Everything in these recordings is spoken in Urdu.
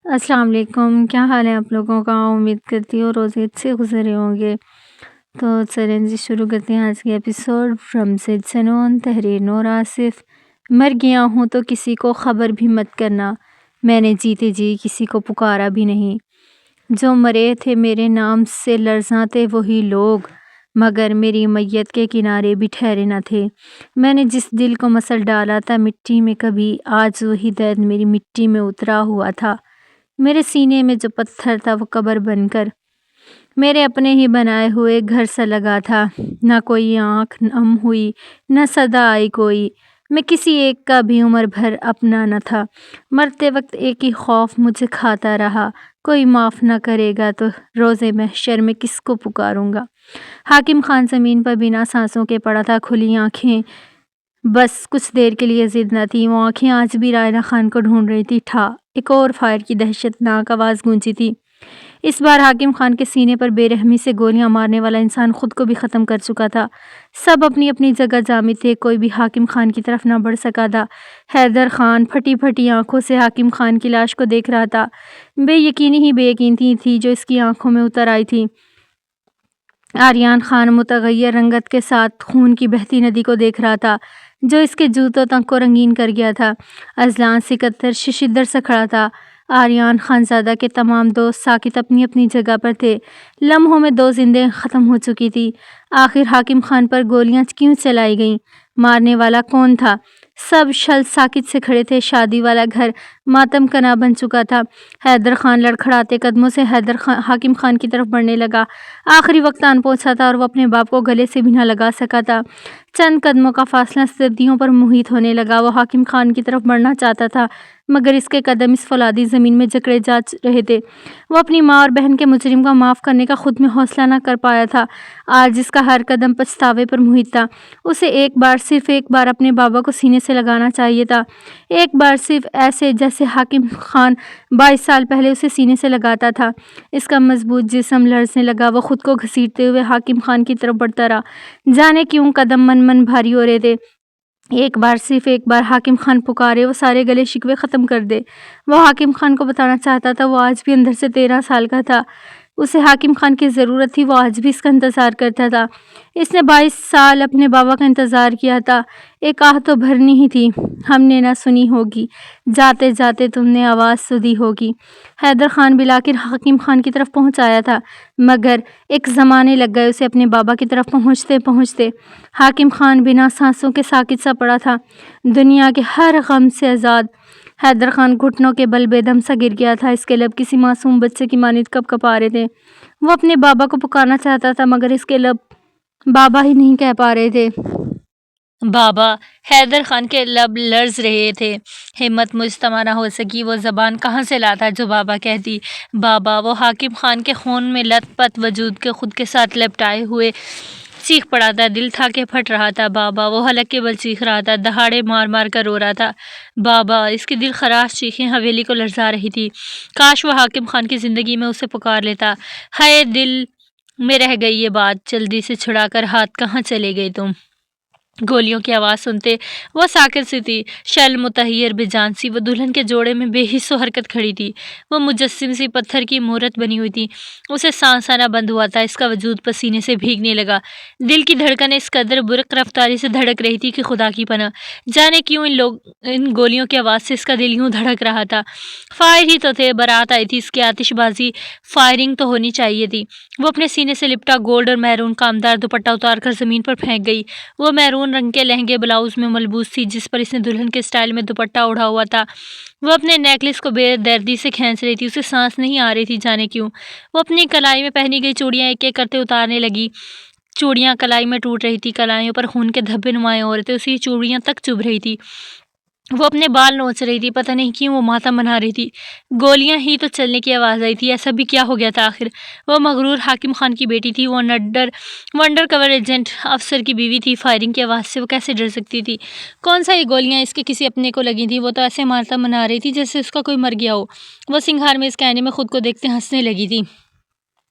السلام علیکم، کیا حال ہے آپ لوگوں کا؟ امید کرتی ہوں روز عید سے گزرے ہوں گے۔ تو چلیں جی شروع کرتے ہیں آج کے ایپیسوڈ فرام زد سنون۔ تحریر نور آصف۔ مر گیا ہوں تو کسی کو خبر بھی مت کرنا، میں نے جیتے جی کسی کو پکارا بھی نہیں۔ جو مرے تھے میرے نام سے لرزاں تھے وہی لوگ، مگر میری میت کے کنارے بھی ٹھہرے نہ تھے۔ میں نے جس دل کو مسل ڈالا تھا مٹی میں کبھی، آج وہی درد میری مٹی میں اترا ہوا تھا۔ میرے سینے میں جو پتھر تھا وہ قبر بن کر میرے اپنے ہی بنائے ہوئے گھر سا لگا تھا۔ نہ کوئی آنکھ نم ہوئی، نہ صدا آئی کوئی، میں کسی ایک کا بھی عمر بھر اپنا نہ تھا۔ مرتے وقت ایک ہی خوف مجھے کھاتا رہا، کوئی معاف نہ کرے گا تو روز محشر میں کس کو پکاروں گا۔ حاکم خان زمین پر بنا سانسوں کے پڑا تھا، کھلی آنکھیں بس کچھ دیر کے لیے ضد نہ تھی۔ وہ آنکھیں آج بھی رائنا خان کو ڈھونڈ رہی تھی۔ ٹھا ایک اور فائر کی دہشت ناک آواز گونجی تھی۔ اس بار حاکم خان کے سینے پر بے رحمی سے گولیاں مارنے والا انسان خود کو بھی ختم کر چکا تھا۔ سب اپنی اپنی جگہ جامد تھے، کوئی بھی حاکم خان کی طرف نہ بڑھ سکا تھا۔ حیدر خان پھٹی پھٹی آنکھوں سے حاکم خان کی لاش کو دیکھ رہا تھا۔ بے یقینی ہی بے یقینی تھی جو اس کی آنکھوں میں اتر آئی تھی۔ آریان خان متغیر رنگت کے ساتھ خون کی بہتی ندی کو دیکھ رہا تھا جو اس کے جوتوں تک کو رنگین کر گیا تھا۔ اذلان سکندر ششدر سے کھڑا تھا۔ آریان خانزادہ کے تمام دوست ساکت اپنی اپنی جگہ پر تھے۔ لمحوں میں دو زندگیاں ختم ہو چکی تھی۔ آخر حاکم خان پر گولیاں کیوں چلائی گئیں؟ مارنے والا کون تھا؟ سب شل ساکت سے کھڑے تھے۔ شادی والا گھر ماتم کنا بن چکا تھا۔ حیدر خان لڑکھڑاتے قدموں سے حاکم خان کی طرف بڑھنے لگا۔ آخری وقت آن پہنچا تھا اور وہ اپنے باپ کو گلے سے بھی نہ لگا سکا تھا۔ چند قدموں کا فاصلہ صدیوں پر محیط ہونے لگا۔ وہ حاکم خان کی طرف بڑھنا چاہتا تھا مگر اس کے قدم اس فولادی زمین میں جکڑے جا رہے تھے۔ وہ اپنی ماں اور بہن کے مجرم کو معاف کرنے کا خود میں حوصلہ نہ کر پایا تھا۔ آج اس کا ہر قدم پچھتاوے پر محیط تھا۔ اسے ایک بار صرف ایک بار اپنے بابا کو سینے سے لگانا چاہیے تھا۔ ایک بار صرف ایسے جیسے حاکم خان 22 سال پہلے اسے سینے سے لگاتا تھا۔ اس کا مضبوط جسم لرزنے لگا۔ وہ خود کو گھسیٹتے ہوئے حاکم خان کی طرف بڑھتا رہا۔ جانے کیوں قدم من بھاری ہو رہے تھے۔ ایک بار صرف ایک بار حاکم خان پکارے، وہ سارے گلے شکوے ختم کر دے۔ وہ حاکم خان کو بتانا چاہتا تھا وہ آج بھی اندر سے 13 سال کا تھا۔ اسے حاکم خان کی ضرورت تھی، وہ آج بھی اس کا انتظار کرتا تھا۔ اس نے 22 سال اپنے بابا کا انتظار کیا تھا۔ ایک آہ تو بھرنی ہی تھی، ہم نے نہ سنی ہوگی، جاتے جاتے تم نے آواز سنی ہوگی۔ حیدر خان بالآخر حاکم خان کی طرف پہنچ آیا تھا مگر ایک زمانے لگ گئے اسے اپنے بابا کی طرف پہنچتے پہنچتے۔ حاکم خان بنا سانسوں کے ساکت سا پڑا تھا، دنیا کے ہر غم سے آزاد۔ حیدر خان گھٹنوں کے بل بے دم سا گر گیا تھا۔ اس کے لب کسی معصوم بچے کی مانند کپ کپا رہے تھے۔ وہ اپنے بابا کو پکارنا چاہتا تھا مگر اس کے لب بابا ہی نہیں کہہ پا رہے تھے۔ بابا! حیدر خان کے لب لرز رہے تھے۔ ہمت مجتمع نہ ہو سکی، وہ زبان کہاں سے لاتا جو بابا کہتی۔ بابا! وہ حاکم خان کے خون میں لت پت وجود کے خود کے ساتھ لپٹائے ہوئے چیخ پڑا تھا، دل تھا کہ پھٹ رہا تھا۔ بابا! وہ حلق کے بل چیخ رہا تھا، دہاڑے مار مار کر رو رہا تھا۔ بابا! اس کی دل خراش چیخیں حویلی کو لرزا رہی تھی۔ کاش وہ حاکم خان کی زندگی میں اسے پکار لیتا۔ ہائے دل میں رہ گئی یہ بات، جلدی سے چھڑا کر ہاتھ کہاں چلے گئے تم؟ گولیوں کی آواز سنتے وہ ساکت سی تھی، شل متحیر بے جان سی۔ وہ دلہن کے جوڑے میں بے حس و حرکت کھڑی تھی، وہ مجسم سی پتھر کی مورت بنی ہوئی تھی۔ اسے سانس آنا بند ہوا تھا، اس کا وجود پسینے سے بھیگنے لگا۔ دل کی دھڑکنیں اس قدر برق رفتاری سے دھڑک رہی تھی کہ خدا کی پناہ جانے کیوں ان گولیوں کی آواز سے اس کا دل یوں دھڑک رہا تھا۔ فائر ہی تو تھے، بارات آئی تھی، اس کی آتش بازی فائرنگ تو ہونی چاہیے تھی۔ وہ اپنے سینے سے لپٹا گولڈ اور میرون کامدار دوپٹہ اتار کر زمین پر پھینک گئی۔ وہ میرون رنگ کے لہنگے بلاؤز میں ملبوس تھی جس پر اس نے دلہن کے سٹائل میں دوپٹہ اوڑھا ہوا تھا۔ وہ اپنے نیکلس کو بے دردی سے کھینچ رہی تھی، اسے سانس نہیں آ رہی تھی جانے کیوں۔ وہ اپنی کلائی میں پہنی گئی چوڑیاں ایک ایک کرتے اتارنے لگی۔ چوڑیاں کلائی میں ٹوٹ رہی تھی، کلائیوں پر خون کے دھبے نمایاں ہو رہے تھے، اسی چوڑیاں تک چبھ رہی تھی۔ وہ اپنے بال نوچ رہی تھی، پتہ نہیں کیوں وہ ماتم بنا رہی تھی۔ گولیاں ہی تو چلنے کی آواز آئی تھی، ایسا بھی کیا ہو گیا تھا آخر؟ وہ مغرور حاکم خان کی بیٹی تھی، وہ انڈر کور ایجنٹ افسر کی بیوی تھی، فائرنگ کی آواز سے وہ کیسے ڈر سکتی تھی؟ کون سا یہ گولیاں اس کے کسی اپنے کو لگی تھی؟ وہ تو ایسے ماتم بنا رہی تھی جیسے اس کا کوئی مر گیا ہو۔ وہ سنگھار میں اس کے آئینے میں خود کو دیکھتے ہنسنے لگی تھی۔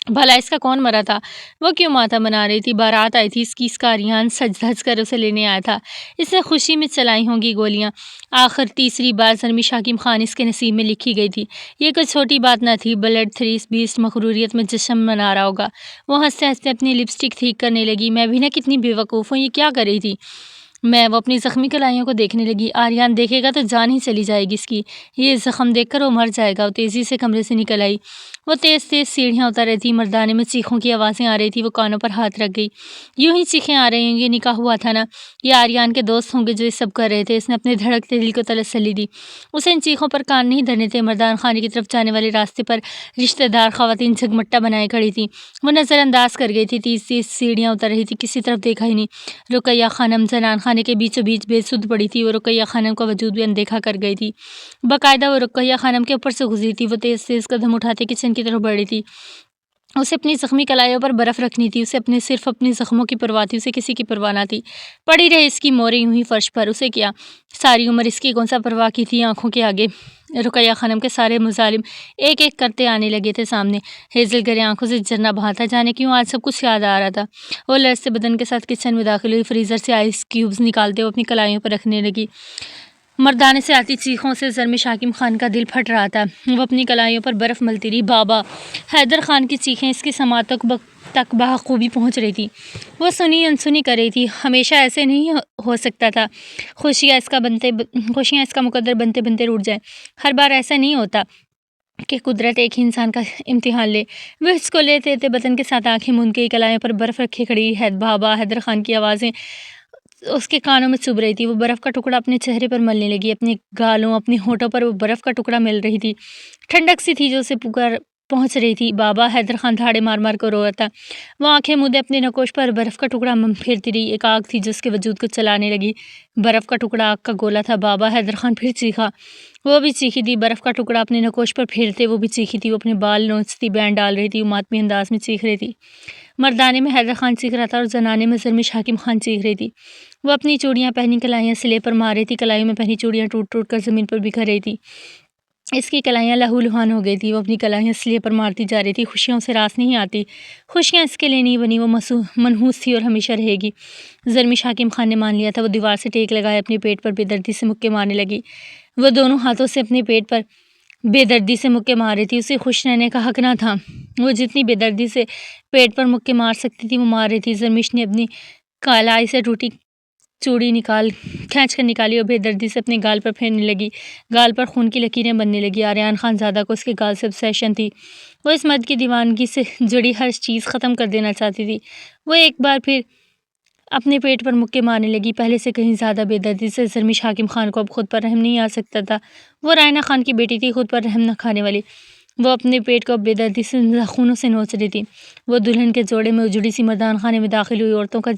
بھلا اس کا کون مرا تھا؟ وہ کیوں ماتم منا رہی تھی؟ بارات آئی تھی اس کا آریان سج دھج کر اسے لینے آیا تھا۔ اس نے خوشی میں چلائی ہوں گی گولیاں۔ آخر تیسری بار زرمیش حکیم خان اس کے نصیب میں لکھی گئی تھی۔ یہ کوئی چھوٹی بات نہ تھی۔ بلڈ 320 مغروریت میں جشن منا رہا ہوگا۔ وہ ہنستے ہنستے اپنی لپسٹک ٹھیک کرنے لگی۔ میں بھی نہ کتنی بے وقوف ہوں، یہ کیا کر رہی تھی؟ وہ اپنی زخمی کلائیوں کو دیکھنے لگی۔ آریان دیکھے گا تو جان ہی چلی جائے گی اس کی۔ یہ زخم دیکھ کر وہ مر جائے گا۔ وہ تیزی سے کمرے سے نکل آئی۔ وہ تیز تیز سیڑھیاں اتر رہی تھی۔ مردانے میں چیخوں کی آوازیں آ رہی تھی۔ وہ کانوں پر ہاتھ رکھ گئی۔ یوں ہی چیخیں آ رہی ہوں گی، نکاح ہوا تھا نا؟ یہ آریان کے دوست ہوں گے جو یہ سب کر رہے تھے۔ اس نے اپنے دھڑکتے دل کو تسلی دی۔ اسے ان چیخوں پر کان نہیں دھرنے تھے۔ مردان خانے کی طرف جانے والے راستے پر رشتہ دار خواتین جھگمٹا بنائے کھڑی تھیں۔ وہ نظر انداز کر گئی تھی۔ تیز تیز سیڑھیاں اتر رہی تھی، کسی طرف دیکھا ہی نہیں۔ رقیہ خانم زنان خانے کے بیچوں بیچ بے سدھ پڑی تھی۔ وہ رقیہ خانم کا وجود بھی اندیکھا کر گئی تھی۔ باقاعدہ وہ رقیہ خانم کے اوپر سے گزری تھی۔ وہ تیز تیز قدم اٹھاتے کچن کی طرف بڑھ رہی تھی۔ اسے اپنی زخمی کلائیوں پر برف رکھنی تھی۔ اسے صرف اپنی زخموں کی پرواہ تھی۔ اسے کسی کی پرواہ نہ تھی۔ پڑی رہے اس کی موریں یوں ہی فرش پر۔ اسے کیا؟ ساری عمر اس کی کون سا پرواہ کی تھی آنکھوں کے آگے؟ رقیہ خانم کے سارے مظالم ایک ایک کرتے آنے لگے تھے سامنے۔ ہیزل گرے آنکھوں سے جھرنا بہا تھا۔ جانے کیوں آج سب کچھ یاد آ رہا تھا۔ وہ لرزتے بدن کے ساتھ کچن میں داخل ہوئی۔ فریزر سے آئس کیوبز نکالتے وہ اپنی کلائیوں پر رکھنے لگی۔ مردانے سے آتی چیخوں سے زرمیش حکیم خان کا دل پھٹ رہا تھا۔ وہ اپنی کلائیوں پر برف ملتی رہی۔ بابا! حیدر خان کی چیخیں اس کی سماعت تک بخوبی پہنچ رہی تھی۔ وہ سنی انسنی کر رہی تھی۔ ہمیشہ ایسے نہیں ہو سکتا تھا۔ خوشیاں اس کا مقدر بنتے بنتے ٹوٹ جائیں۔ ہر بار ایسا نہیں ہوتا کہ قدرت ایک ہی انسان کا امتحان لے۔ وہ اس کو لیتے لیتے بدن کے ساتھ آنکھیں موند گئی، کلائیوں پر برف رکھے کھڑی۔ بابا! حیدر خان کی آوازیں اس کے کانوں میں چبھ رہی تھی۔ وہ برف کا ٹکڑا اپنے چہرے پر ملنے لگی۔ اپنے گالوں، اپنے ہونٹوں پر وہ برف کا ٹکڑا مل رہی تھی۔ ٹھنڈک سی تھی جو اسے پہنچ رہی تھی۔ بابا! حیدر خان دھاڑے مار مار کر رو رہا تھا۔ وہ آنکھیں مودے اپنے نقوش پر برف کا ٹکڑا پھیرتی رہی۔ ایک آگ تھی جو اس کے وجود کو چلانے لگی۔ برف کا ٹکڑا آگ کا گولا تھا۔ بابا! حیدر خان پھر چیخا۔ وہ بھی چیخی تھی۔ برف کا ٹکڑا اپنے نقوش پر پھیرتے وہ بھی چیخی تھی۔ وہ اپنے بال نوچتی، بین ڈال رہی تھی۔ وہ ماتمی انداز میں چیخ رہی تھی۔ مردانے میں حیدر خان چیخ رہا تھا اور زنانے میں زرمیش حکیم خان چیخ رہی تھی۔ وہ اپنی چوڑیاں پہنی کلائیاں سلے پر مار رہی تھی۔ کلائیوں میں پہنی چوڑیاں ٹوٹ ٹوٹ کر زمین پر بکھر رہی تھی۔ اس کی کلائیاں لہو لہان ہو گئی تھی۔ وہ اپنی کلائیاں سلے پر مارتی جا رہی تھی۔ خوشیاں اسے راس نہیں آتی۔ خوشیاں اس کے لیے نہیں بنی۔ وہ منحوس تھی اور ہمیشہ رہے گی۔ زرمیش حکیم خان نے مان لیا تھا۔ وہ دیوار سے ٹیک لگائے اپنے پیٹ پر بے دردی سے مکے مارنے لگی۔ وہ دونوں ہاتھوں سے اپنے پیٹ پر بے دردی سے مکے مار رہی تھی۔ اسے خوش رہنے کا حق نہ تھا۔ وہ جتنی بے دردی سے پیٹ پر مکے مار سکتی تھی وہ مار رہی تھی۔ زرمیش نے اپنی کلائی سے ٹوٹی چوڑی کھینچ کر نکالی اور بے دردی سے اپنے گال پر پھیرنے لگی۔ گال پر خون کی لکیریں بننے لگی۔ آریان خان زادہ کو اس کے گال سے obsession تھی۔ وہ اس مرد کی دیوانگی سے جڑی ہر چیز ختم کر دینا چاہتی تھی۔ وہ ایک بار پھر اپنے پیٹ پر مکے مارنے لگی، پہلے سے کہیں زیادہ بے دردی سے۔ زرمیش حکیم خان کو اب خود پر رحم نہیں آ سکتا تھا۔ وہ رائنا خان کی بیٹی تھی، خود پر رحم نہ کھانے والی۔ وہ اپنے پیٹ کو بے دردی سے ناخنوں سے نوچ رہی تھی۔ وہ دلہن کے جوڑے میں اجڑی سی مردان خانے میں داخل ہوئی۔ عورتوں کا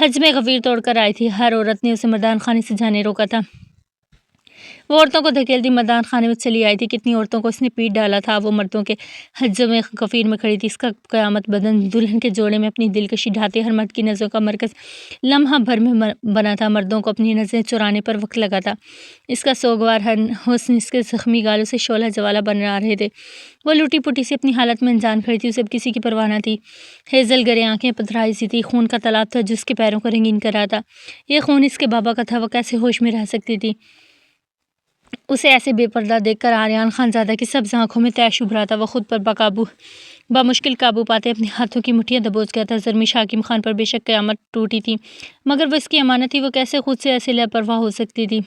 حجم غفیر توڑ کر آئی تھی۔ ہر عورت نے اسے مردان خانے سے جانے روکا تھا۔ وہ عورتوں کو دھکیلتی مردان خانے میں چلی آئی تھی۔ کتنی عورتوں کو اس نے پیٹ ڈالا تھا۔ وہ مردوں کے حجم غفیر میں کھڑی تھی۔ اس کا قیامت بدن دلہن کے جوڑے میں اپنی دلکشی ڈھاتے ہر مرد کی نظروں کا مرکز لمحہ بھر میں بنا تھا۔ مردوں کو اپنی نظریں چرانے پر وقت لگا تھا۔ اس کا سوگوار حسن اس کے زخمی گالوں سے شعلہ جوالہ بن آ رہے تھے۔ وہ لٹی پٹی سی اپنی حالت میں انجان کھڑی تھی۔ اسے اب کسی کی پرواہ نہ تھی۔ ہیزل گرے آنکھیں پتھرائی سی تھی۔ خون کا تالاب تھا جو اس کے پیروں کو رنگین کر رہا تھا۔ یہ خون اس کے بابا کا تھا۔ وہ کیسے ہوش میں رہ سکتی تھی؟ اسے ایسے بے پردہ دیکھ کر آریان خان زادہ کی سبز آنکھوں میں طے شبھ رہا تھا۔ وہ خود پر بمشکل قابو پاتے اپنے ہاتھوں کی مٹھیاں دبوچ گیا تھا۔ زرمیش حکیم خان پر بے شک قیامت ٹوٹی تھی، مگر وہ اس کی امانت تھی۔ وہ کیسے خود سے ایسے لاپرواہ ہو سکتی تھی؟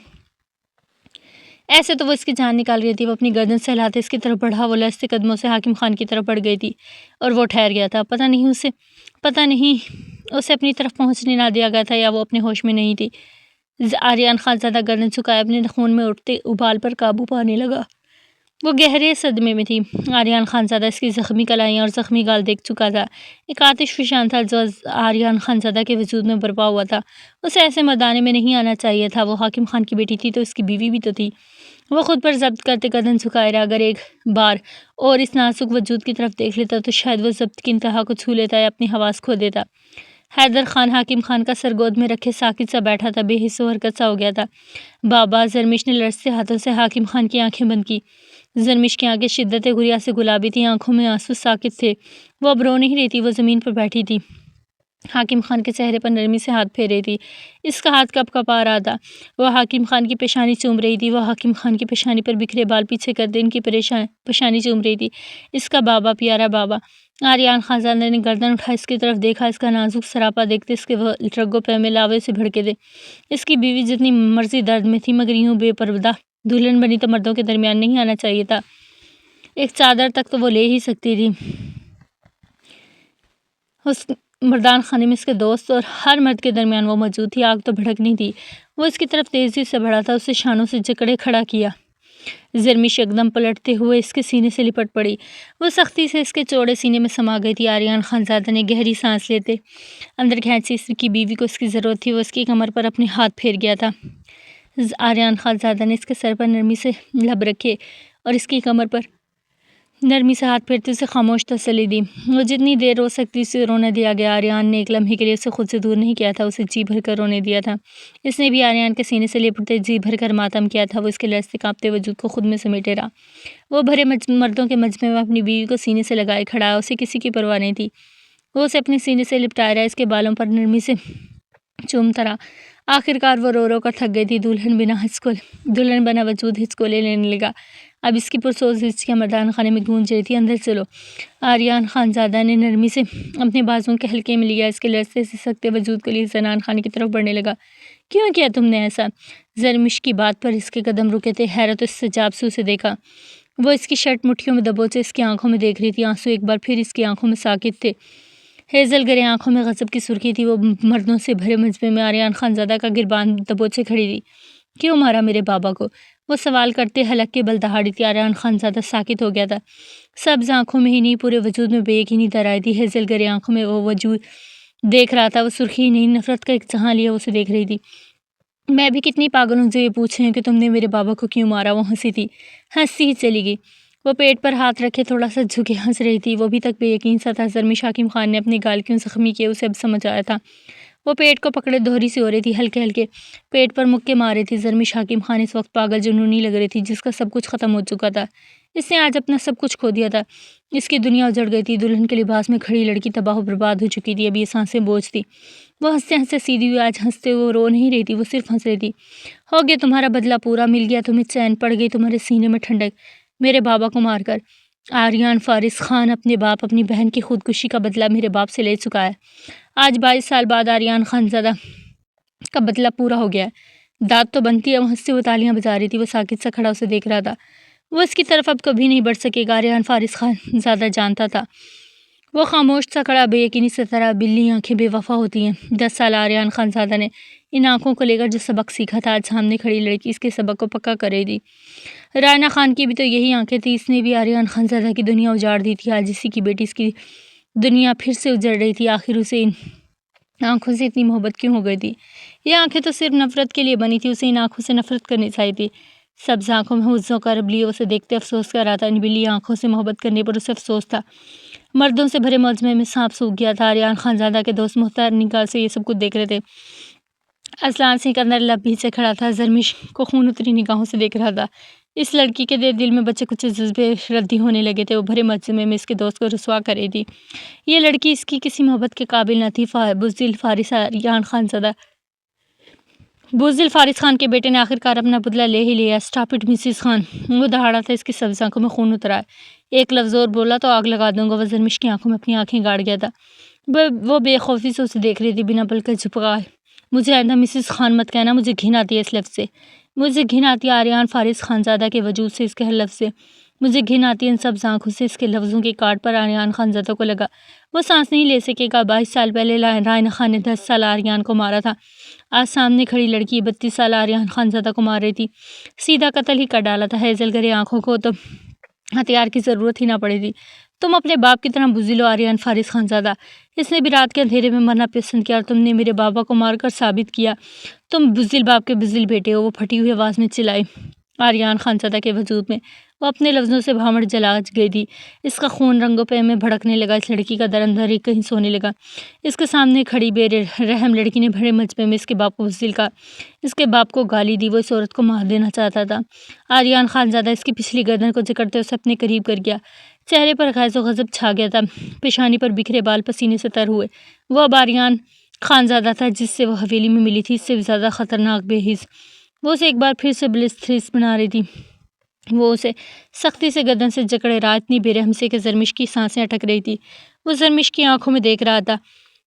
ایسے تو وہ اس کی جان نکال رہی تھی۔ وہ اپنی گردن سہلاتے اس کی طرف بڑھا۔ وہ لرزتے قدموں سے حکیم خان کی طرف بڑھ گئی تھی اور وہ ٹھہر گیا تھا۔ پتہ نہیں اسے اپنی طرف پہنچنے نہ دیا گیا تھا یا وہ اپنے ہوش میں نہیں تھی۔ آریان خان زادہ گردن جھکائے اپنے خون میں اٹھتے ابال پر قابو پانے لگا۔ وہ گہرے صدمے میں تھی۔ آریان خان زادہ اس کی زخمی کلائیاں اور زخمی گال دیکھ چکا تھا۔ ایک آتش فشان تھا جو آریان خان زادہ کے وجود میں برپا ہوا تھا۔ اسے ایسے مردانے میں نہیں آنا چاہیے تھا۔ وہ حکیم خان کی بیٹی تھی تو اس کی بیوی بھی تو تھی۔ وہ خود پر ضبط کرتے گردن جھکائے رہا۔ اگر ایک بار اور اس نازک وجود کی طرف دیکھ لیتا تو شاید وہ ضبط کی انتہا کو چھو لیتا یا اپنی حواس کھو دیتا۔ حیدر خان حکیم خان کا سر گود میں رکھے ساکت سا بیٹھا تھا، بے حس و حرکت سا ہو گیا تھا۔ بابا! زرمیش نے لرزتے ہاتھوں سے حکیم خان کی آنکھیں بند کی۔ زرمش کی آنکھیں شدت گریہ سے گلابی تھیں، آنکھوں میں آنسو ساکت تھے۔ وہ اب رو نہیں رہی تھی، وہ زمین پر بیٹھی تھی، حاکم خان کے چہرے پر نرمی سے ہاتھ پھیر رہی تھی۔ اس کا ہاتھ کپ کپا رہا تھا۔ وہ حاکم خان کی پیشانی چوم رہی تھی، وہ حاکم خان کی پیشانی پر بکھرے بال پیچھے کر دے ان کی پیشانی چوم رہی تھی۔ اس کا بابا، پیارا بابا۔ آریان خانزادہ نے گردن اٹھا اس کی طرف دیکھا، اس کا نازک سراپا دیکھتے اس کے رگوں پہ میں لاوے سے بھڑکے تھے۔ اس کی بیوی جتنی مرضی درد میں تھی مگر یوں بے پردہ دلہن بنی تو مردوں کے درمیان نہیں آنا چاہیے تھا۔ ایک چادر تک تو وہ لے ہی سکتی تھی۔ اس مردان خانے میں اس کے دوست اور ہر مرد کے درمیان وہ موجود تھی، آگ تو بھڑکنی تھی۔ وہ اس کی طرف تیزی سے بڑھا تھا، اسے شانوں سے جکڑے کھڑا کیا۔ زرمش یکدم پلٹتے ہوئے اس کے سینے سے لپٹ پڑی۔ وہ سختی سے اس کے چوڑے سینے میں سما گئی تھی۔ آریان خانزادہ نے گہری سانس لیتے اندر کھینچی۔ اس کی بیوی کو اس کی ضرورت تھی، وہ اس کی کمر پر اپنے ہاتھ پھیر گیا تھا۔ آریان خانزادہ نے اس کے سر پر نرمی سے لب رکھے اور اس کی کمر پر نرمی سے ہاتھ پھیرتے اسے خاموش تسلی دی۔ وہ جتنی دیر رو سکتی اسے رونے دیا گیا۔ آریان نے ایک لمحے کے لیے اسے خود سے دور نہیں کیا تھا، اسے جی بھر کر رونے دیا تھا۔ اس نے بھی آریان کے سینے سے لپٹتے جی بھر کر ماتم کیا تھا۔ وہ اس کے لرزتے کانپتے وجود کو خود میں سمیٹے رہا۔ وہ بھرے مردوں کے مجمع میں اپنی بیوی کو سینے سے لگائے کھڑا، اسے کسی کی پرواہ نہیں تھی۔ وہ اسے اپنے سینے سے لپٹائے رہا، اس کے بالوں پر نرمی سے چومتا رہا۔ آخرکار وہ رو رو کر تھک گئی تھی۔ دلہن بنا وجود ہچکولے لینے لگا۔ اب اس کی پرسوز ہچکیاں مردان خانے میں گونج رہی تھی۔ اندر چلو۔ آریان خانزادہ نے نرمی سے اپنے بازوؤں کے حلقے میں لیا، اس کے لرزتے سسکتے وجود کو لیے زنان خانے کی طرف بڑھنے لگا۔ کیوں کیا تم نے ایسا؟ زرمش کی بات پر اس کے قدم رکے تھے۔ حیرت و استعجاب سے اسے دیکھا۔ وہ اس کی شرٹ مٹھیوں میں دبوچے اس کی آنکھوں میں دیکھ رہی تھی۔ آنسو ایک بار پھر اس کی آنکھوں میں ساکت تھے۔ ہیزل گرے آنکھوں میں غضب کی سرخی تھی۔ وہ مردوں سے بھرے مجمع میں آریان خانزادہ کا گربان دبوچے کھڑی تھی۔ کیوں مارا میرے بابا کو؟ وہ سوال کرتے حلق کے بل دہاڑی تھی۔ آریان خانزادہ ساکت ہو گیا تھا۔ سبز آنکھوں میں ہی نہیں پورے وجود میں بے یقینی در آئی تھی۔ ہیزل گرے آنکھوں میں وہ وجود دیکھ رہا تھا، وہ سرخی ہی نہیں نفرت کا ایک جہاں لیے وہ اسے دیکھ رہی تھی۔ میں بھی کتنی پاگل ہوں جو یہ پوچھ رہی ہوں کہ تم نے میرے بابا کو کیوں مارا؟ وہ ہنسی تھی، ہنسی ہی چلی گئی۔ وہ پیٹ پر ہاتھ رکھے تھوڑا سا جھکے ہنس رہی تھی۔ وہ ابھی تک بے یقین سا تھا۔ زرمش حاکم خان نے اپنے گال کیوں زخمی کیے اسے اب سمجھ آیا تھا۔ وہ پیٹ کو پکڑے دوہری سی ہو رہی تھی، ہلکے ہلکے پیٹ پر مکے مار رہی تھی۔ زرمش حاکم خان اس وقت پاگل جنونی لگ رہی تھی، جس کا سب کچھ ختم ہو چکا تھا۔ اس نے آج اپنا سب کچھ کھو دیا تھا۔ اس کی دنیا اجڑ گئی تھی۔ دلہن کے لباس میں کھڑی لڑکی تباہ و برباد ہو چکی تھی۔ اب یہ سانسیں بوجھ تھی۔ وہ ہنستے ہنستے سیدھی ہوئی۔ آج ہنستے وہ رو نہیں رہی تھی، وہ صرف ہنس رہی تھی۔ ہو گیا تمہارا بدلہ پورا، مل گیا تمہیں چین، پڑ گئی تمہارے سینے میں ٹھنڈک میرے بابا کو مار کر۔ آریان فارس خان اپنے باپ، اپنی بہن کی خودکشی کا بدلہ میرے باپ سے لے چکا ہے۔ آج 22 سال بعد آریان خانزادہ کا بدلہ پورا ہو گیا ہے۔ داد تو بنتی ہے۔ وہ ہنستے ہوئے تالیاں بجا رہی تھی۔ وہ ساکت سا کھڑا اسے دیکھ رہا تھا۔ وہ اس کی طرف اب کبھی نہیں بڑھ سکے گا، آریان فارس خان زیادہ جانتا تھا۔ وہ خاموش سا کھڑا، بے یقینی سے طرح بلی آنکھیں بے وفا ہوتی ہیں۔ 10 سال آریان خانزادہ نے ان آنکھوں کو لے کر جو سبق سیکھا تھا، آج سامنے کھڑی لڑکی اس کے سبق کو پکا کر رہی تھی۔ رائنا خان کی بھی تو یہی آنکھیں تھیں، اس نے بھی آریان خانزادہ کی دنیا اجاڑ دی تھی۔ آج اسی کی بیٹی اس کی دنیا پھر سے اجڑ رہی تھی۔ آخر اسے ان آنکھوں سے اتنی محبت کیوں ہو گئی تھی؟ یہ آنکھیں تو صرف نفرت کے لیے بنی تھی، اسے ان آنکھوں سے نفرت کرنی چاہیے تھی۔ سبز آنکھوں میں حوضوں کا رب لیے اسے دیکھتے افسوس کر رہا تھا۔ ان بلی آنکھوں سے محبت کرنے پر اسے افسوس تھا۔ مردوں سے بھرے مجمع میں سانپ سوکھ گیا تھا۔ آریان خانزادہ کے دوست محتاط نگاہ سے یہ سب کچھ دیکھ رہے تھے۔ اصلان سکندر لب پیچھے کھڑا تھا، زرمش کو خون اتری نگاہوں سے دیکھ رہا تھا۔ اس لڑکی کے دل میں بچے کچھ جذبے ردی ہونے لگے تھے۔ وہ بھرے مجمع میں اس کے دوست کو رسوا کر رہی تھی۔ یہ لڑکی اس کی کسی محبت کے قابل نہ تھی۔ بزدل فارس خان کے بیٹے نے آخرکار اپنا بدلہ لے ہی لیا۔ اسٹاپ اٹ مسز خان، وہ دہاڑا تھا۔ اس کی سبز آنکھوں میں خون اترا ہے۔ ایک لفظ اور بولا تو آگ لگا دوں گا۔ وہ زرمش کی آنکھوں میں اپنی آنکھیں گاڑ گیا تھا۔ وہ بے خوفی سے اسے دیکھ رہی تھی، بنا پلکے جھپکائے۔ مجھے آئندہ مسز خان مت کہنا، مجھے گھن آتی ہے اس لفظ سے۔ مجھے گھن آتی ہے آریان فارس خانزادہ کے وجود سے، اس کے ہر لفظ سے۔ مجھے گھن آتی ہے ان سبز آنکھوں سے۔ اس کے لفظوں کی کاٹ پر آریان خانزادہ کو لگا وہ سانس نہیں لے سکے گا۔ 22 سال پہلے رائنا خان نے 10 سال آریان کو مارا تھا۔ آج سامنے کھڑی لڑکی 32 سال آریان خانزادہ کو مار رہی تھی۔ سیدھا قتل ہی کر ڈالا تھا۔ ہیزل گرے آنکھوں کو تو ہتھیار کی ضرورت ہی نہ پڑی تھی۔ تم اپنے باپ کی طرح بزدل ہو آریان فارس خانزادہ۔ اس نے بھی رات کے اندھیرے میں مرنا پسند کیا اور تم نے میرے بابا کو مار کر ثابت کیا تم بزدل باپ کے بزدل بیٹے ہو۔ وہ پھٹی ہوئی آواز میں چلائی۔ آریان خانزادہ کے وجود میں۔ وہ اپنے لفظوں سے بھامڑ جلا گئی تھی۔ اس کا خون رنگوں پہ میں بھڑکنے لگا۔ اس لڑکی کا در اندر ایک کہیں سونے لگا۔ اس کے سامنے کھڑی بے رحم لڑکی نے بڑے مجمع میں اس کے باپ کو بزدل کہا، اس کے باپ کو گالی دی۔ وہ اس عورت کو مار دینا چاہتا تھا۔ آریان خانزادہ اس کی پچھلی گردن کو جکڑتے اسے اپنے قریب کر گیا۔ چہرے پر غیظ و غضب چھا گیا تھا۔ پیشانی پر بکھرے بال پسینے سے تر ہوئے۔ وہ اب آریان خانزادہ تھا جس سے وہ حویلی میں ملی تھی، اس سے بھی زیادہ خطرناک، بے حس۔ وہ اسے ایک بار پھر سے بلستریس بنا رہی تھی۔ وہ اسے سختی سے گردن سے جکڑے رہا، اتنی بے رحم سے کہ زرمش کی سانسیں اٹک رہی تھی۔ وہ زرمش کی آنکھوں میں دیکھ رہا تھا۔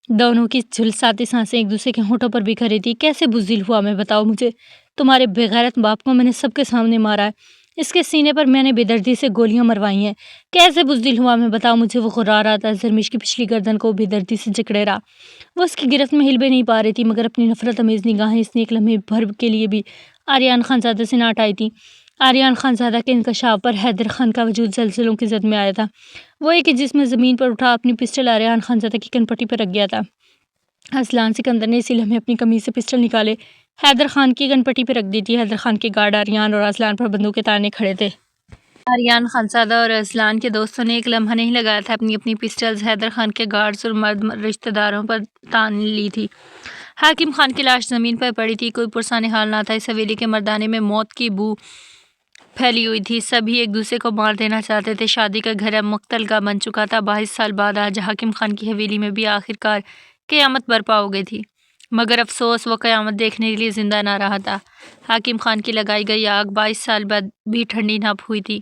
دونوں کی جھلساتی سانسیں ایک دوسرے کے ہونٹوں پر بکھر رہی تھی۔ کیسے بزدل ہوا میں، بتاؤ مجھے؟ تمہارے بےغیرت باپ کو میں نے سب کے سامنے مارا ہے۔ اس کے سینے پر میں نے بے دردی سے گولیاں مروائی ہیں۔ کیسے بزدل ہوا میں، بتاؤ مجھے؟ وہ غرا رہا تھا۔ زرمش کی پچھلی گردن کو بے دردی سے جکڑے رہا۔ وہ اس کی گرفت میں ہل بھی نہیں پا رہی تھی، مگر اپنی نفرت امیز نگاہیں اس نے ایک لمحے بھر کے لیے بھی آریان خانزادہ سے نہ ہٹائی تھیں۔ آریان خانزادہ کے انکشاف پر حیدر خان کا وجود زلزلوں کی زد میں آیا تھا۔ وہ ایک ہی جسم زمین پر اٹھا اپنی پسٹل آریان خانزادہ کی کنپٹی پر رکھ گیا تھا۔ اذلان سکندر نے اسی لمحے اپنی قمیض سے پسٹل نکالے حیدر خان کی کنپٹی پہ رکھ دی تھی۔ حیدر خان کے گارڈ آریان اور اذلان پر بندوقیں تانے کھڑے تھے۔ آریان خانزادہ اور اذلان کے دوستوں نے ایک لمحہ نہیں لگایا تھا اپنی اپنی پسٹلز حیدر خان کے گارڈز اور مرد رشتہ داروں پر تان لی تھی۔ حاکم خان کی لاش زمین پر پڑی تھی، کوئی پرسان حال نہ تھا۔ اس حویلی کے مردانے میں موت کی بو پھیلی ہوئی تھی۔ سبھی ایک دوسرے کو مار دینا چاہتے تھے۔ شادی کا گھر اب مقتل گاہ بن چکا تھا۔ 22 سال بعد آج حاکم خان کی حویلی میں بھی آخرکار قیامت برپا ہو گئی تھی، مگر افسوس وہ قیامت دیکھنے کے لیے زندہ نہ رہا تھا۔ حاکم خان کی لگائی گئی آگ 22 سال بعد بھی ٹھنڈی نہ ہوئی تھی۔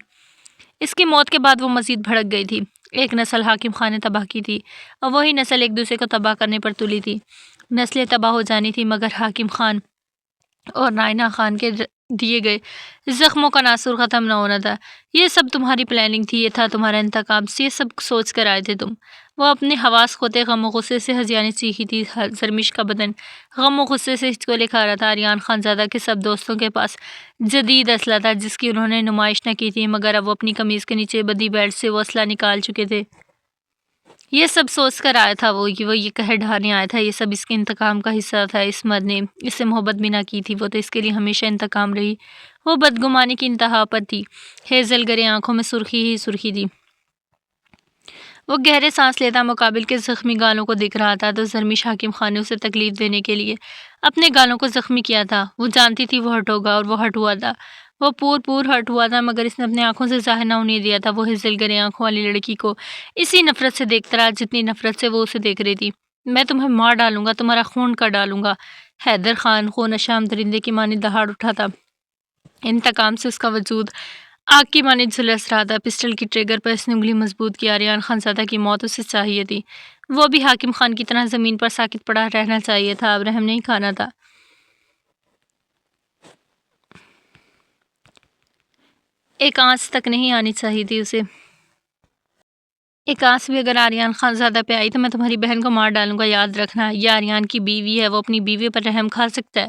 اس کی موت کے بعد وہ مزید بھڑک گئی تھی۔ ایک نسل حاکم خان نے تباہ کی تھی اور وہی نسل ایک دوسرے کو تباہ کرنے پر تلی تھی۔ نسلیں تباہ ہو جانی تھی، مگر حاکم خان اور نائنا خان کے دیے گئے زخموں کا ناصور ختم نہ ہونا تھا۔ یہ سب تمہاری پلاننگ تھی، یہ تھا تمہارا انتقام، یہ سب سوچ کر آئے تھے تم۔ وہ اپنے حواس کھوتے غم و غصے سے ہذیانت چیخی تھی۔ زرمش کا بدن غم و غصے سے ہچکولے کھا رہا تھا۔ آریان خانزادہ کے سب دوستوں کے پاس جدید اسلحہ تھا جس کی انہوں نے نمائش نہ کی تھی، مگر اب وہ اپنی قمیض کے نیچے بندھی بیلٹ سے وہ اسلحہ نکال چکے تھے۔ یہ سب سوچ کر آیا تھا وہ یہ قہر ڈھانے آیا تھا، یہ سب اس کے انتقام کا حصہ تھا۔ اس مرد نے اس سے محبت بھی نہ کی تھی، وہ تو اس کے لیے ہمیشہ انتقام رہی۔ وہ بدگمانی کی انتہا پر تھی۔ ہیزل گرے آنکھوں میں سرخی ہی سرخی تھی۔ وہ گہرے سانس لیتا مقابل کے زخمی گالوں کو دیکھ رہا تھا تو زرمش حاکم خان نے اسے تکلیف دینے کے لیے اپنے گالوں کو زخمی کیا تھا۔ وہ جانتی تھی وہ ہرٹ ہوگا اور وہ ہرٹ ہوا تھا۔ وہ پور ہرٹ ہوا تھا، مگر اس نے اپنے آنکھوں سے ظاہر نہ ہونے دیا تھا۔ وہ ہیزل گرے آنکھوں والی لڑکی کو اسی نفرت سے دیکھتا رہا جتنی نفرت سے وہ اسے دیکھ رہی تھی۔ میں تمہیں مار ڈالوں گا، تمہارا خون کر ڈالوں گا۔ حیدر خان خون اشام درندے کی مانند دہاڑ اٹھا تھا۔ انتقام سے اس کا وجود آگ کی مانند جھلس رہا تھا۔ پسٹل کی ٹریگر پر اس نے انگلی مضبوط کی۔ آریان خانزادہ کی موت اسے چاہیے تھی۔ وہ بھی حاکم خان کی طرح زمین پر ساکت پڑا رہنا چاہیے تھا، اب رحم نہیں کھانا تھا۔ ایک آنچ تک نہیں آنی چاہیے تھی اسے۔ ایک آنچ بھی اگر آریان خانزادہ پہ آئی تو میں تمہاری بہن کو مار ڈالوں گا۔ یاد رکھنا، یہ آریان کی بیوی ہے، وہ اپنی بیوی پر رحم کھا سکتا ہے،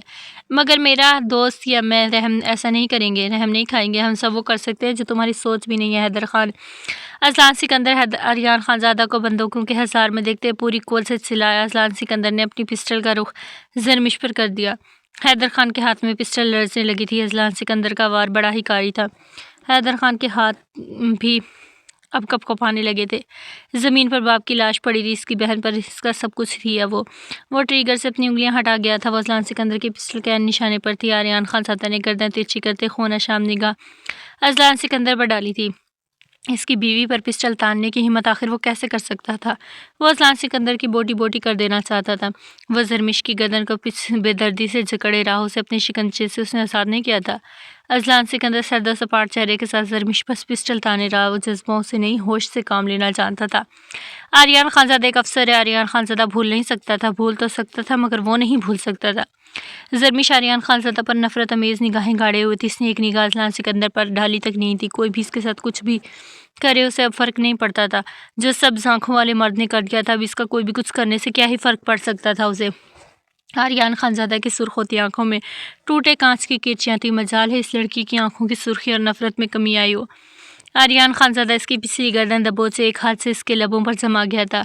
مگر میرا دوست یا میں رحم ایسا نہیں کریں گے، رحم نہیں کھائیں گے۔ ہم سب وہ کر سکتے ہیں جو تمہاری سوچ بھی نہیں ہے۔ حیدر خان اذلان سکندر آریان خانزادہ کو بندوقوں کے حصار میں دیکھتے پوری قوت سے چلایا۔ اذلان سکندر نے اپنی پسٹل کا رخ زرمش پر کر دیا۔ حیدر خان کے ہاتھ میں پسٹل لرزنے لگی تھی۔ اذلان سکندر کا وار بڑا ہی کاری تھا۔ حیدر خان کے ہاتھ بھی اب کپ کپانے لگے تھے۔ زمین پر باپ کی لاش پڑی تھی، اس کی بہن پر اس کا سب کچھ تھی۔ وہ ٹریگر سے اپنی انگلیاں ہٹا گیا تھا۔ وہ اذلان سکندر کی پسٹل کے عین نشانے پر تھی۔ آریان خانزادہ نے گردن ترچھی کرتے خون اشام نگاہ اذلان سکندر پر ڈالی تھی۔ اس کی بیوی پر پسٹل تاننے کی ہمت آخر وہ کیسے کر سکتا تھا؟ وہ اذلان سکندر کی بوٹی بوٹی کر دینا چاہتا تھا۔ وہ زرمش کی گردن کو بے دردی سے جکڑے رہا، اسے اپنے شکنجے سے اس نے آزاد نہیں کیا تھا۔ اذلان سکندر سرد و سپاٹ چہرے کے ساتھ زرمش پر پسٹل تانے رہا، وہ جذبوں سے نہیں ہوش سے کام لینا جانتا تھا۔ آریان خانزادہ ایک افسر ہے، آریان خانزادہ بھول نہیں سکتا تھا، بھول تو سکتا تھا مگر وہ نہیں بھول سکتا تھا۔ زرمش آریان خانزادہ پر نفرت امیز نگاہیں گاڑے ہوئے تھی، اس نے ایک نگاہ اذلان سکندر پر ڈالی تک نہیں تھی۔ کوئی بھی اس کے ساتھ کچھ بھی کرے اسے اب فرق نہیں پڑتا تھا۔ جو سب آنکھوں والے مرد نے کر دیا تھا، اب اس کا کوئی بھی کچھ کرنے سے کیا ہی فرق پڑ سکتا تھا اسے۔ آریان خانزادہ کی سرخ ہوتی آنکھوں میں ٹوٹے کانچ کی کرچیاں تھیں۔ مجال ہے اس لڑکی کی آنکھوں کی سرخی اور نفرت میں کمی آئی ہو۔ آریان خانزادہ اس کی پچھلی گردن دبوچ سے ایک ہاتھ سے اس کے لبوں پر جما گیا تھا۔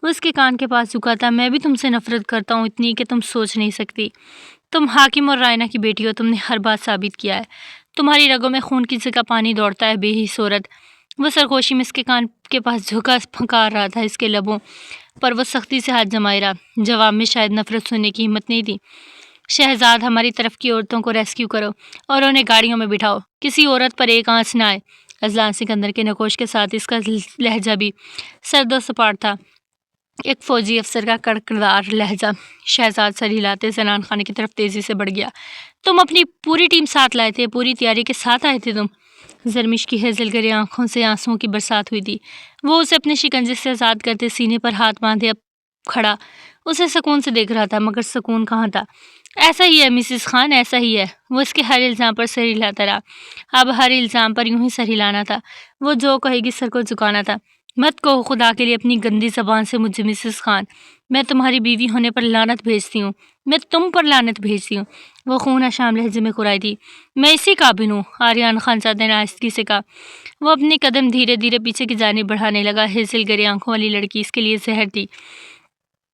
وہ اس کے کان کے پاس جھکا تھا۔ میں بھی تم سے نفرت کرتا ہوں، اتنی کہ تم سوچ نہیں سکتی۔ تم حاکم اور رائنا کی بیٹی ہو، تم نے ہر بات ثابت کیا ہے۔ تمہاری رگوں میں خون کی جگہ پانی دوڑتا ہے بے ہی صورت۔ وہ سرگوشی میں اس کے کان کے پاس جھکا پھنکار رہا تھا، اس کے لبوں پر وہ سختی سے ہاتھ جمائے رہا۔ جواب میں شاید نفرت سننے کی ہمت نہیں تھی۔ شہزاد، ہماری طرف کی عورتوں کو ریسکیو کرو اور انہیں گاڑیوں میں بٹھاؤ، کسی عورت پر ایک آنچ نہ آئے۔ اذلان سکندر کے نکوش کے ساتھ اس کا لہجہ بھی سرد و سپاٹ تھا، ایک فوجی افسر کا کڑکڑدار لہجہ۔ شہزاد سر ہلاتے زنان خانے کی طرف تیزی سے بڑھ گیا۔ تم اپنی پوری ٹیم ساتھ لائے تھے، پوری تیاری کے ساتھ آئے تھے تم؟ زرمش کی ہیزل گرے آنکھوں سے آنسوؤں کی برسات ہوئی تھی۔ وہ اسے اپنے شکنجے سے آزاد کرتے سینے پر ہاتھ باندھے اب کھڑا اسے سکون سے دیکھ رہا تھا، مگر سکون کہاں تھا۔ ایسا ہی ہے مسز خان، ایسا ہی ہے۔ وہ اس کے ہر الزام پر سر ہلاتا رہا۔ اب ہر الزام پر یوں ہی سر ہلانا تھا، وہ جو کہے گی سر کو جھکانا تھا۔ مت کہو خدا کے لیے اپنی گندی زبان سے مجھے مسز خان، میں تمہاری بیوی ہونے پر لعنت بھیجتی ہوں، میں تم پر لعنت بھیجتی ہوں۔ وہ خون اشام لہجے میں کرائی تھی۔ میں اسی قابل ہوں، آریان خانزادہ نے آہستگی سے کہا۔ وہ اپنی قدم دھیرے دھیرے پیچھے کی جانب بڑھانے لگا۔ ہیزل گرے آنکھوں والی لڑکی اس کے لیے زہر تھی،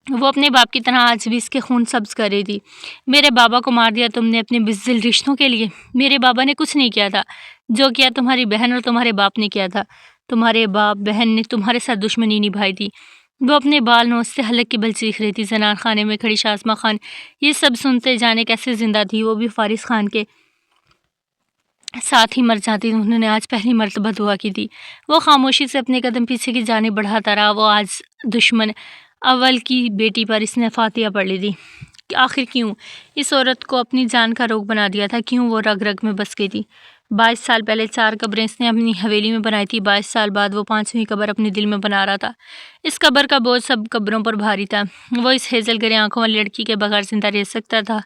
وہ اپنے باپ کی طرح آج بھی اس کے خون سبز کر رہی تھی۔ میرے بابا کو مار دیا تم نے اپنے بزدل رشتوں کے لیے؟ میرے بابا نے کچھ نہیں کیا تھا، جو کیا تمہاری بہن اور تمہارے باپ نے کیا تھا۔ تمہارے باپ بہن نے تمہارے ساتھ دشمنی نبھائی تھی۔ وہ اپنے بال نوچتے حلق کی بل چیخ رہی تھی۔ زنان خانے میں کھڑی شازمہ خان یہ سب سنتے جانے کیسے زندہ تھی، وہ بھی فارس خان کے ساتھ ہی مر جاتی۔ انہوں نے آج پہلی مرتبہ دعا کی تھی۔ وہ خاموشی سے اپنے قدم پیچھے کی جانب بڑھاتا رہا۔ وہ آج دشمن اول کی بیٹی پر اس نے فاتحہ پڑھ لی تھی۔ آخر کیوں اس عورت کو اپنی جان کا روگ بنا دیا تھا؟ کیوں وہ رگ رگ میں بس گئی تھی؟ 22 سال پہلے 4 قبریں اس نے اپنی حویلی میں بنائی تھی، 22 سال بعد وہ 5ویں قبر اپنے دل میں بنا رہا تھا۔ اس قبر کا بوجھ سب قبروں پر بھاری تھا۔ وہ اس ہیزل گرے آنکھوں والی لڑکی کے بغیر زندہ رہ سکتا تھا؟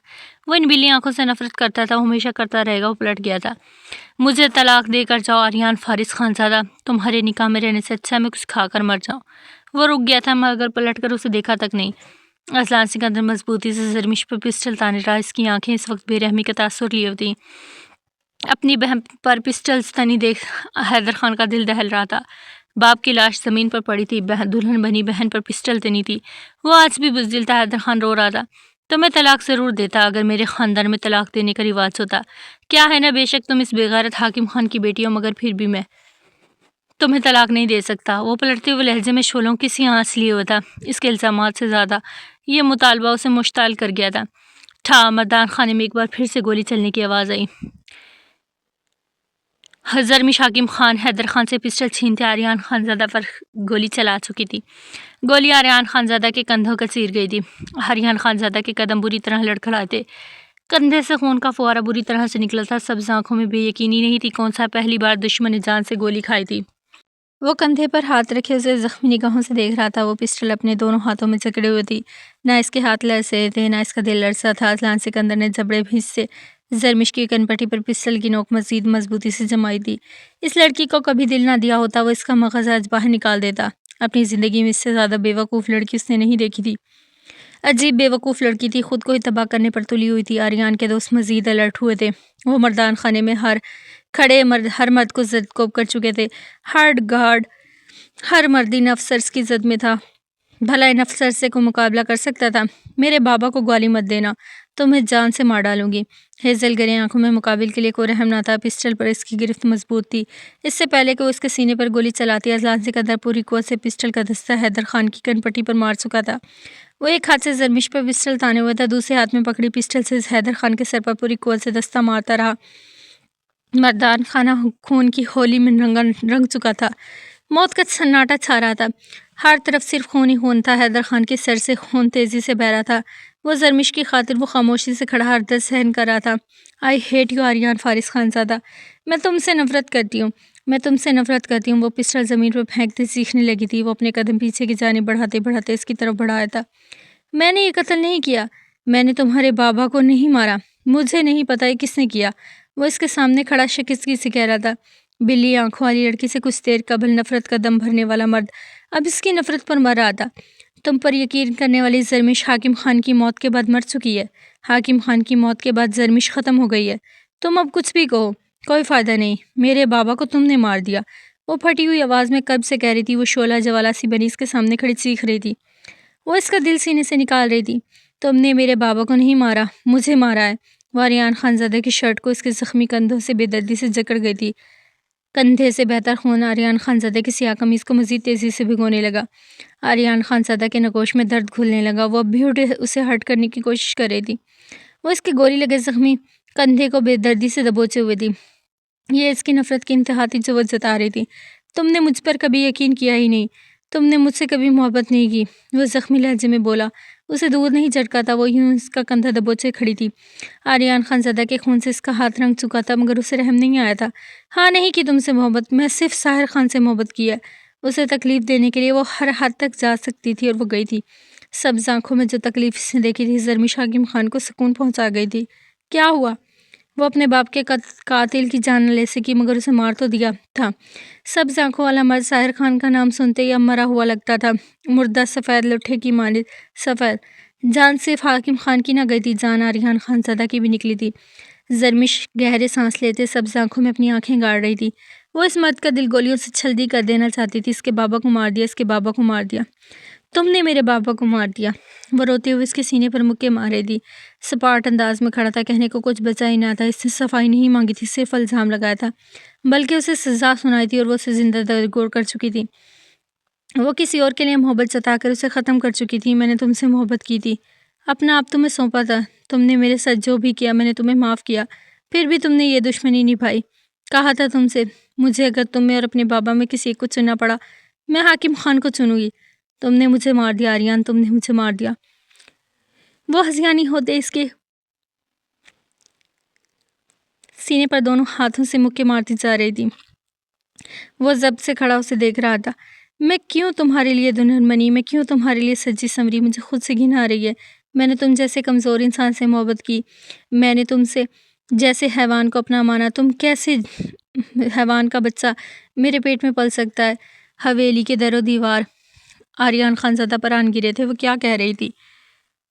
وہ ان بلی آنکھوں سے نفرت کرتا تھا، وہ ہمیشہ کرتا رہے گا۔ وہ پلٹ گیا تھا۔ مجھے طلاق دے کر جاؤ آریان فارس خانزادہ، تمہارے نکاح میں رہنے سے اچھا میں کچھ کھا کر مر جاؤں۔ وہ رک گیا تھا، مگر پلٹ کر اسے دیکھا تک نہیں۔ اذلان سکندر مضبوطی سے زرمش پر پسٹل تانے رہا۔ اس کی آنکھیں اس وقت بے رحمی کا تاثر لیے ہوتی۔ اپنی بہن پر پسٹلز تنی دیکھ حیدر خان کا دل دہل رہا تھا۔ باپ کی لاش زمین پر پڑی تھی، دلہن بنی بہن پر پسٹل تنی تھی۔ وہ آج بھی بزدل تھا۔ حیدر خان رو رہا تھا۔ تو میں طلاق ضرور دیتا اگر میرے خاندان میں طلاق دینے کا رواج ہوتا۔ کیا ہے نا، بے شک تم اس بے غیرت حاکم خان کی بیٹی ہو، مگر پھر بھی میں تمہیں طلاق نہیں دے سکتا۔ وہ پلٹتے ہوئے لہجے میں شعلوں کی سی آنچ لیے ہوا تھا۔ اس کے الزامات سے زیادہ یہ مطالبہ اسے مشتعل کر گیا تھا۔ ٹھا! مردان خانے میں ایک بار پھر سے گولی چلنے کی آواز آئی۔ زرمش حاکم خان حیدر خان سے پسٹل چھینتے آریان خانزادہ پر گولی چلا چکی تھی۔ گولی آریان خانزادہ کے کندھوں کو چیر گئی تھی۔ آریان خانزادہ کے قدم بری طرح لڑکھڑائے تھے، کندھے سے خون کا فوارہ بری طرح سے نکلا تھا۔ سبز آنکھوں میں بے یقینی نہیں تھی کون سا پہلی بار دشمن نے جان سے گولی کھائی تھی۔ وہ کندھے پر ہاتھ رکھے اسے زخمی نگاہوں سے دیکھ رہا تھا۔ وہ پسٹل اپنے دونوں ہاتھوں میں جکڑے ہوئے تھی، نہ اس کے ہاتھ لرز رہے تھے، نہ اس کا دل لرزا تھا۔ اذلان سکندر نے جبڑے بھیج سے زرمش کی کنپٹی پر پسٹل کی نوک مزید مضبوطی سے جمائی تھی۔ اس لڑکی کو کبھی دل نہ دیا ہوتا، وہ اس کا مغز آج باہر نکال دیتا۔ اپنی زندگی میں اس سے زیادہ بے وقوف لڑکی اس نے نہیں دیکھی تھی۔ عجیب بے وقوف لڑکی تھی، خود کو ہی تباہ کرنے پر تلی ہوئی تھی۔ آریان کے دوست مزید الرٹ ہوئے تھے۔ وہ مردان خانے میں ہر مرد کو زد کوب کر چکے تھے۔ ہر مرد ان افسرز کی زد میں تھا۔ بھلا ان افسر سے کوئی مقابلہ کر سکتا تھا؟ میرے بابا کو گالی مت دینا، تمہیں جان سے مار ڈالوں گی۔ ہیزل گرے آنکھوں میں مقابل کے لیے کوئی رحم نہ تھا۔ پسٹل پر اس کی گرفت مضبوط تھی۔ اس سے پہلے کہ وہ اس کے سینے پر گولی چلاتی، اذلان سکندر پوری قوت سے پسٹل کا دستہ حیدر خان کی کنپٹی پر مار چکا تھا۔ وہ ایک ہاتھ سے زرمش پر پسٹل تانے ہوئے تھا، دوسرے ہاتھ میں پکڑی پسٹل سے حیدر خان کے سر پر پوری قوت سے دستہ مارتا رہا۔ مردان خانہ خون کی ہولی میں رنگ چکا تھا۔ موت کا سناٹا چھا رہا تھا۔ ہر طرف صرف خون ہی خون تھا۔ حیدر خان کے سر سے خون تیزی سے بہہ رہا تھا۔ وہ زرمش کی خاطر وہ خاموشی سے کھڑا ہر درد سہن کر رہا تھا۔ آئی ہیٹ یو آریان فارس خانزادہ، میں تم سے نفرت کرتی ہوں، میں تم سے نفرت کرتی ہوں۔ وہ پسٹل زمین پر پھینکتے چیخنے لگی تھی۔ وہ اپنے قدم پیچھے کی جانب بڑھاتے بڑھاتے اس کی طرف بڑھایا تھا۔ میں نے یہ قتل نہیں کیا، میں نے تمہارے بابا کو نہیں مارا، مجھے نہیں پتا یہ کس نے کیا۔ وہ اس کے سامنے کھڑا شکستگی سے کہہ رہا تھا۔ بلی آنکھوں والی لڑکی سے کچھ دیر قبل نفرت کا دم بھرنے والا مرد اب اس کی نفرت پر مر رہا تھا۔ تم پر یقین کرنے والی زرمش حاکم خان کی موت کے بعد مر چکی ہے۔ حاکم خان کی موت کے بعد زرمش ختم ہو گئی ہے۔ تم اب کچھ بھی کہو، کوئی فائدہ نہیں، میرے بابا کو تم نے مار دیا۔ وہ پھٹی ہوئی آواز میں قلب سے کہہ رہی تھی۔ وہ شعلہ جوالا سی بنی اس کے سامنے کھڑی چیخ رہی تھی۔ وہ اس کا دل سینے سے نکال رہی تھی۔ تم نے میرے بابا کو نہیں مارا، مجھے مارا ہے۔ وہ آریان خانزادہ کی شرٹ کو اس کے زخمی کندھوں سے بے دردی سے جکڑ گئی تھی۔ کندھے سے بہتر خون آریان خانزادہ کی سیاہ قمیض کو مزید تیزی سے بھگونے لگا۔ آریان خانزادہ کے نگوش میں درد گھلنے لگا۔ وہ اب بھی اسے ہرٹ کرنے کی کوشش کر رہی تھی۔ وہ اس کے گولی لگے زخمی کندھے کو بے دردی سے دبوچے ہوئے تھی۔ یہ اس کی نفرت کی انتہا تھی جو وہ جتا رہی تھی۔ تم نے مجھ پر کبھی یقین کیا ہی نہیں، تم نے مجھ سے کبھی محبت نہیں کی، وہ زخمی لہجے میں بولا۔ اسے دور نہیں جھٹکا تھا، وہ یوں اس کا کندھا دبوچے کھڑی تھی۔ آریان خانزادہ کے خون سے اس کا ہاتھ رنگ چکا تھا، مگر اسے رحم نہیں آیا تھا۔ ہاں نہیں کی تم سے محبت، میں صرف ساحر خان سے محبت کی ہے۔ اسے تکلیف دینے کے لیے وہ ہر حد تک جا سکتی تھی اور وہ گئی تھی۔ سبز آنکھوں میں جو تکلیف اس نے دیکھی تھی زرمش حاکم خان کو سکون پہنچا گئی تھی۔ کیا ہوا؟ وہ اپنے باپ کے قاتل کی جان نہ لے سکی مگر اسے مار تو دیا تھا۔ سبز آنکھوں والا مرد ساحر خان کا نام سنتے ہی اب مرا ہوا لگتا تھا، مردہ سفید لٹھے کی مانند سفید۔ جان صرف حاکم خان کی نہ گئی تھی، جان آریان خانزادہ کی بھی نکلی تھی۔ زرمش گہرے سانس لیتے سبز آنکھوں میں اپنی آنکھیں گاڑ رہی تھی۔ وہ اس مرد کا دل گولیوں سے چھلنی کر دینا چاہتی تھی۔ اس کے بابا کو مار دیا، اس کے بابا کو مار دیا، تم نے میرے بابا کو مار دیا۔ وہ روتے ہوئے اس کے سینے پر مکے مار رہی تھی۔ سپاٹ انداز میں کھڑا تھا، کہنے کو کچھ بچا ہی نہ تھا۔ اس نے صفائی نہیں مانگی تھی، صرف الزام لگایا تھا، بلکہ اسے سزا سنائی تھی اور وہ اسے زندہ درگور کر چکی تھی۔ وہ کسی اور کے لیے محبت جتا کر اسے ختم کر چکی تھی۔ میں نے تم سے محبت کی تھی، اپنا آپ تمہیں سونپا تھا، تم نے میرے ساتھ جو بھی کیا میں نے تمہیں معاف کیا، پھر بھی تم نے یہ دشمنی نبھائی۔ کہا تھا تم سے، مجھے اگر تم میں اور اپنے بابا میں کسی ایک کو چننا پڑا میں حاکم خان کو چنوں گی۔ تم نے مجھے مار دیا آریان، تم نے مجھے مار دیا۔ وہ ہذیانی ہوتے اس کے سینے پر دونوں ہاتھوں سے مکے مارتی جا رہی تھی۔ وہ ضبط سے کھڑا اسے دیکھ رہا تھا۔ میں کیوں تمہارے لیے دلہن بنی، میں کیوں تمہارے لیے سجی سنوری، مجھے خود سے گھن آ رہی ہے۔ میں نے تم جیسے کمزور انسان سے محبت کی، میں نے تم سے جیسے حیوان کو اپنا مانا۔ تم کیسے حیوان کا بچہ میرے پیٹ میں پل سکتا ہے؟ حویلی کے در و دیوار آریان خانزادہ پر آن گرے تھے۔ وہ کیا کہہ رہی تھی؟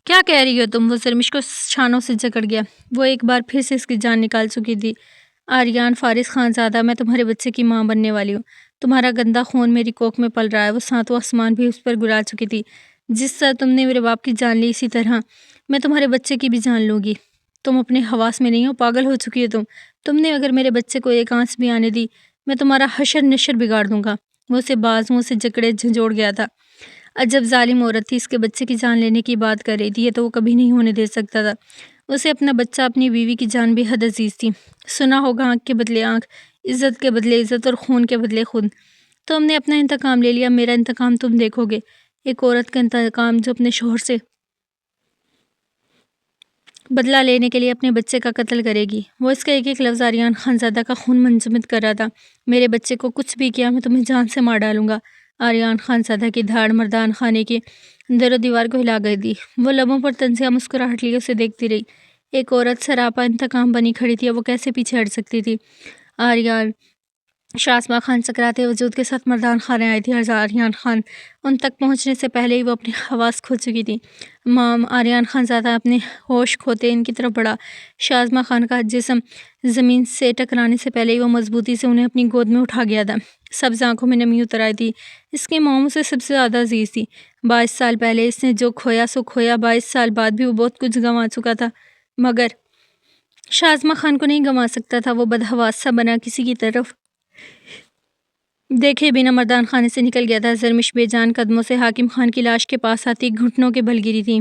کیا کہہ رہی ہو تم؟ وہ زرمش کو شانوں سے جکڑ گیا۔ وہ ایک بار پھر سے اس کی جان نکال چکی تھی۔ آریان فارس خانزادہ، میں تمہارے بچے کی ماں بننے والی ہوں۔ تمہارا گندا خون میری کوکھ میں پل رہا ہے۔ وہ ساتوں آسمان بھی اس پر گرا چکی تھی۔ جس طرح تم نے میرے باپ کی جان لی، اسی طرح میں تمہارے بچے کی بھی جان لوں گی۔ تم اپنے حواس میں نہیں ہو، پاگل ہو چکی ہو تم نے اگر میرے بچے کو ایک آنچ بھی آنے دی میں تمہارا حشر نشر بگاڑ دوں گا۔ وہ اسے بازوؤں سے جکڑے جھنجھوڑ گیا تھا۔ عجب ظالم عورت تھی، اس کے بچے کی جان لینے کی بات کر رہی تھی، یہ تو وہ کبھی نہیں ہونے دے سکتا تھا۔ اسے اپنا بچہ، اپنی بیوی کی جان بے حد عزیز تھی۔ سنا ہوگا آنکھ کے بدلے آنکھ، عزت کے بدلے عزت اور خون کے بدلے خون۔ تم نے اپنا انتقام لے لیا، میرا انتقام تم دیکھو گے۔ ایک عورت کا انتقام جو اپنے شوہر سے بدلہ لینے کے لیے اپنے بچے کا قتل کرے گی۔ وہ اس کا ایک ایک لفظ آریان خانزادہ کا خون منجمد کر رہا تھا۔ میرے بچے کو کچھ بھی کیا میں تمہیں جان سے مار ڈالوں گا۔ آریان خانزادہ کی دھاڑ مردان خانے کے در و دیوار کو ہلا گئی تھی۔ وہ لبوں پر طنزیہ مسکراہٹ لیے اسے دیکھتی رہی۔ ایک عورت سراپا انتقام بنی کھڑی تھی، وہ کیسے پیچھے ہٹ سکتی تھی؟ آریان شاسمہ خان سکراتے وجود کے ساتھ مردان خانے آئی تھی۔ آریان خان ان تک پہنچنے سے پہلے ہی وہ اپنی حواس کھو چکی تھی۔ مام آریان خانزادہ اپنے ہوش کھوتے ان کی طرف بڑھا۔ شاسمہ خان کا جسم زمین سے ٹکرانے سے پہلے ہی وہ مضبوطی سے انہیں اپنی گود میں اٹھا گیا تھا۔ سبز آنکھوں میں نمی اتر آئی تھی۔ اس کی مام اسے سب سے زیادہ عزیز تھی۔ 22 سال پہلے اس نے جو کھویا سو کھویا، 22 سال بعد بھی وہ بہت کچھ گنوا چکا تھا، مگر شاسمہ خان کو نہیں گنوا سکتا تھا۔ وہ بدحواس سا بنا کسی کی طرف دیکھے بنا مردان خانے سے نکل گیا تھا۔ زرمش بے جان قدموں سے حاکم خان کی لاش کے پاس آتی گھٹنوں کے بل گری تھی۔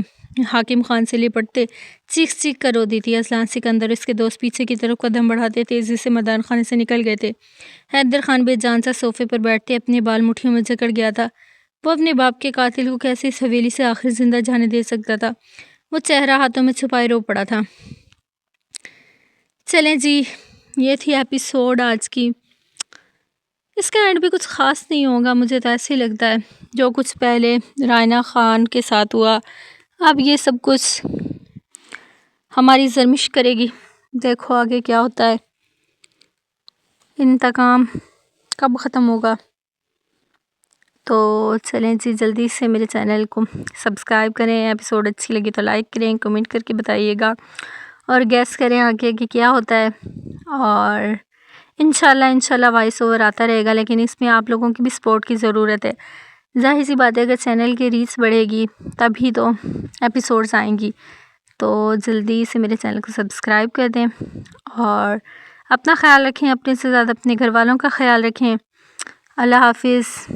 حاکم خان سے لپٹتے چیخ چیخ کر رو دی تھی۔ اذلان سکندر اور اس کے دوست پیچھے کی طرف قدم بڑھاتے تیزی سے مردان خانے سے نکل گئے تھے۔ حیدر خان بے جان سا صوفے پر بیٹھتے اپنے بال مٹھیوں میں جکڑ گیا تھا۔ وہ اپنے باپ کے قاتل کو کیسے اس حویلی سے آخر زندہ جانے دے سکتا تھا؟ وہ چہرہ ہاتھوں میں چھپائے رو پڑا تھا۔ چلیں جی، یہ تھی ایپیسوڈ آج کی۔ اس کا اینڈ بھی کچھ خاص نہیں ہوگا، مجھے تو ایسے ہی لگتا ہے۔ جو کچھ پہلے رائنا خان کے ساتھ ہوا، اب یہ سب کچھ ہماری زرمش کرے گی۔ دیکھو آگے کیا ہوتا ہے، انتقام کب ختم ہوگا۔ تو چلیں جی، جلدی سے میرے چینل کو سبسکرائب کریں۔ ایپیسوڈ اچھی لگی تو لائک کریں، کمنٹ کر کے بتائیے گا اور گیس کریں آگے کہ کیا ہوتا ہے۔ اور انشاءاللہ وائس اوور آتا رہے گا، لیکن اس میں آپ لوگوں کی بھی سپورٹ کی ضرورت ہے۔ ظاہر سی بات ہے، اگر چینل کی ریچ بڑھے گی تبھی تو ایپیسوڈز آئیں گی۔ تو جلدی سے میرے چینل کو سبسکرائب کر دیں اور اپنا خیال رکھیں، اپنے سے زیادہ اپنے گھر والوں کا خیال رکھیں۔ اللہ حافظ۔